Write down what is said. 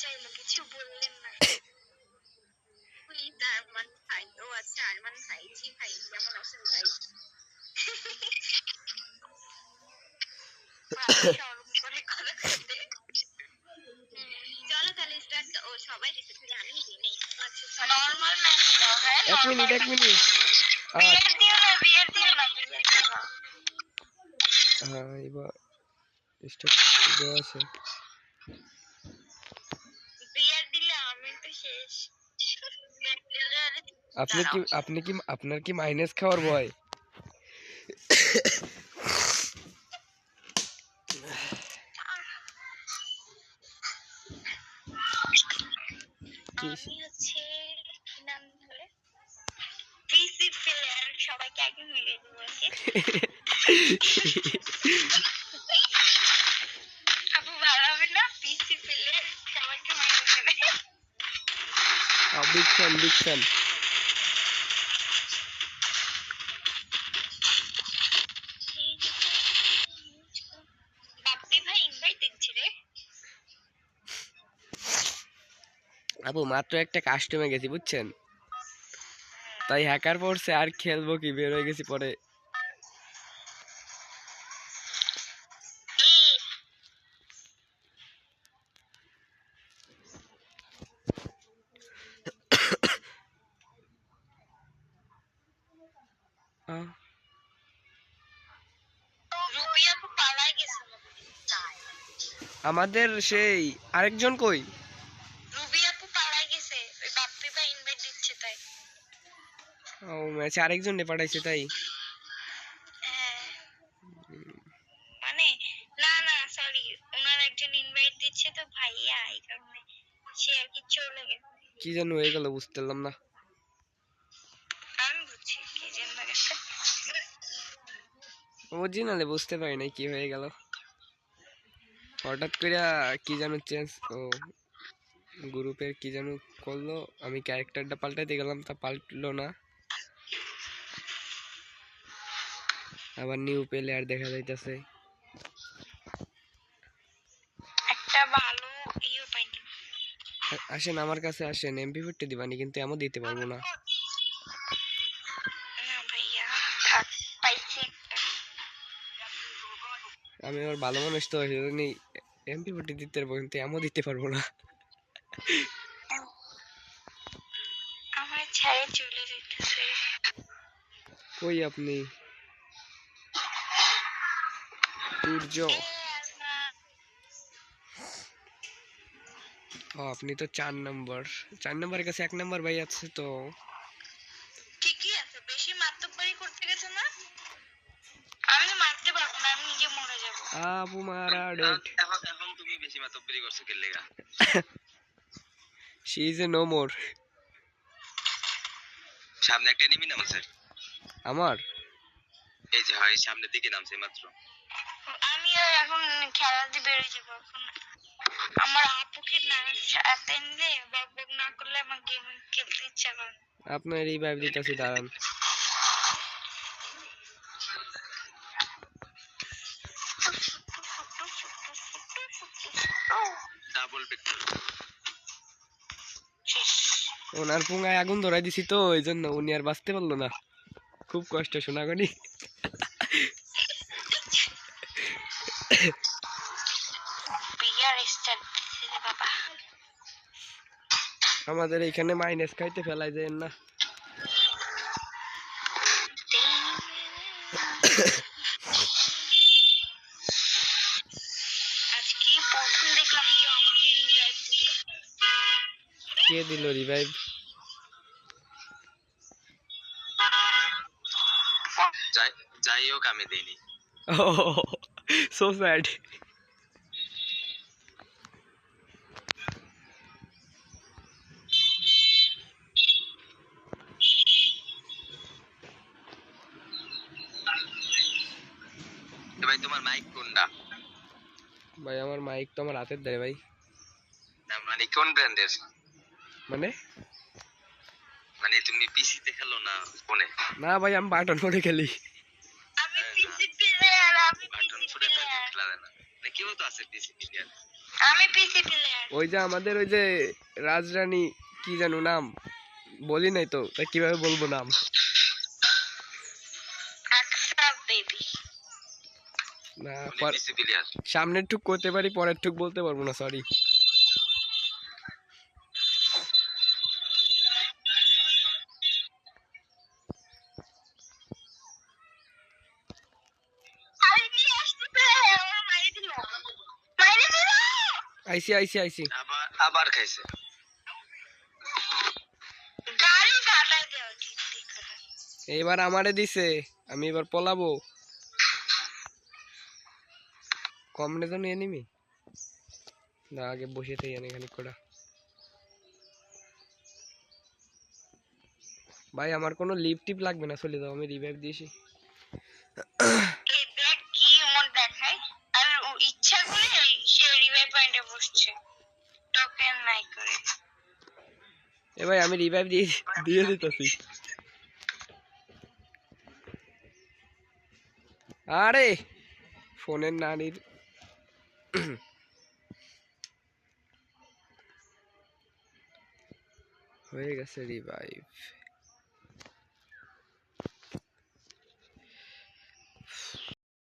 চাইলো, কিছু বললেন না। আরমান ভাই, ও আচ্ছা আরমান ভাই, জি ভাই, কেমন আছেন ভাই? শরম করে কথা বলতে। চলো তাহলে স্টার্ট। ও সবাই দিতে থাকি, আমি দিই নাই। আচ্ছা নরমাল ম্যাচ দাও। হ্যাঁ এক মিনিট বিয়ার দিও না, বিয়ার দিও না, বিয়ার দিও না। হ্যাঁ এবার স্টার্ট দেওয়া আছে। বিয়ার দিলে আমি তো শেষ। আপনার কি মাইনাস খাওয়ার ভয়? আমি হচ্ছে কি নাম ধরে পিসি প্লেয়ার, সবাইকে আগে মিলিয়ে দেবো। আপু ভালো হবে না? পিসি প্লেয়ার সবাইকে মিলিয়ে দেবে। Big fan. বাপ্পি ভাই ইনভাইট দিচ্ছি রে। আপু মাত্র একটা কাস্টমে গেছি বুঝছেন, তাই হ্যাকার পড়ছে আর খেলবো কি, বের হয়ে গেছি পরে। আমাদের সেই আরেকজন কই? রুবি আপু পালাই গেছে, ওই বাপ্পি ভাই ইনভাইট দিচ্ছে তাই। ও ম্যাচে আরেকজন নে পাঠাইছে তাই। মানে না না সরি, ওনার একজন ইনভাইট দিচ্ছে তো ভাইয়া, এই কারণে সে আর কি চলে গেছে। কি যেন হয়ে গেল বুঝতে পারলাম না। আমি বুঝছি কি যেন গেছে। অরিজিনালে বুঝতে পারি নাই কি হয়ে গেল, হঠাৎ করে কি যেন চেঞ্জ, ও গ্রুপের কি যেন করলো, আমি ক্যারেক্টারটা পাল্টাইতে গেলাম তা পাল্টলো না, আবার নিউ প্লেয়ার দেখা যাইতেছে। একটা ভালো ইও পাইনি। আসেন আমার কাছে আসেন, MP40 দিবানি, কিন্তু এমন দিতে পারবো না। না ভাইয়া থাক, পাইছি একটা। আমি আবার ভালো মানুষ তো, MP40 দিতে পারবো কিন্তু এমন দিতে পারবো না। আমার ছেড়ে চলে যেতেছে। কই আপনি? সূর্য। ও আপনি তো 4 নম্বরের কাছে 1 নম্বর ভাই আছে তো। ঠিকই আছে, বেশি মাতব্বরি করতে গেছে না। আমি তো মারতে পারবো না, আমি নিজে মরে যাবো। আপু মারা ডেট। এখন তুমি বেশি মাতব্বরি করছো কে লেগা? She is a no more. সামনে একটা এনিমি নামছে আমার, এই যে হয় সামনের দিকে নামছে মাত্র। আমি আর এখন খেলা দিয়ে বেরিয়ে যাবো এখন। আমার আপুকে না সাথে নিলে বক বক না করলে আমার গেম খেলতে ইচ্ছা করে। আপনার রিভাইভ দিতেছি দাঁড়ান। Double vector. ওনার পুঙ্গায় আগুন ধরাই দিছি তো, ওই জন্য উনি আর বাঁচতে পারলো না, খুব কষ্ট শোনাগনি। আমাদের এখানে মাইনাস খাইতে ফেলাই যায় না। আজকে প্রথম দেখলাম কেউ আমাকে রিভাইভ দিল। কে দিল রিভাইভ? যাই হোক আমি দেইনি। So sad. ভাই তোমার মাইক কোনটা? ভাই আমার মাইক তো আমার হাতের ধারে ভাই। না মানে কোন ব্র্যান্ডের? মানে মানে তুমি পিসি তে খেলো না ফোনে? না ভাই আমি বাটন ফোনে খেলি। আমি পিসি প্লেয়ার, আমি বাটন পিসি ফোনে তো প্লেয়ার। খেলা যায় না। না কেউ তো আছে পিসি প্লেয়ার। আমি পিসি প্লেয়ার। ওই যে আমাদের ওই যে রাজরানী কি জানো নাম বলি নাই তো, তা কিভাবে বলবো নাম? আকসা বেবি। না উনি পিসি প্লেয়ার। সামনের টুক করতে পারি, পরের টুক বলতে পারবো না, সরি। আরে নিয়ে আসতেছে, আমার মাইরে দিল, মাইরে দিল। আইসি আইসি আইসি। আবার খাইছে। গাড়ি কাটাই দেওয়া উচিত দেখো। এবার আমারে দিছে, আমি এবার পলাবো। কম নে তো নিয়ে নিবি না, আগে বসে থাকি এখানে কটা। ভাই আমার কোনো লিপ টিপ লাগবে না, চলে যাও, আমি রিভাইভ দিয়েছি। এই দেখ কি মন দেখায়, আর ও ইচ্ছা করে সে রিভাইভ পয়েন্টে বসছে টোকেন নাই করে। এ ভাই আমি রিভাইভ দিয়ে দিয়ে দিতেছি। আরে ফোনের নানির হয়ে গেছে রিভাইভ।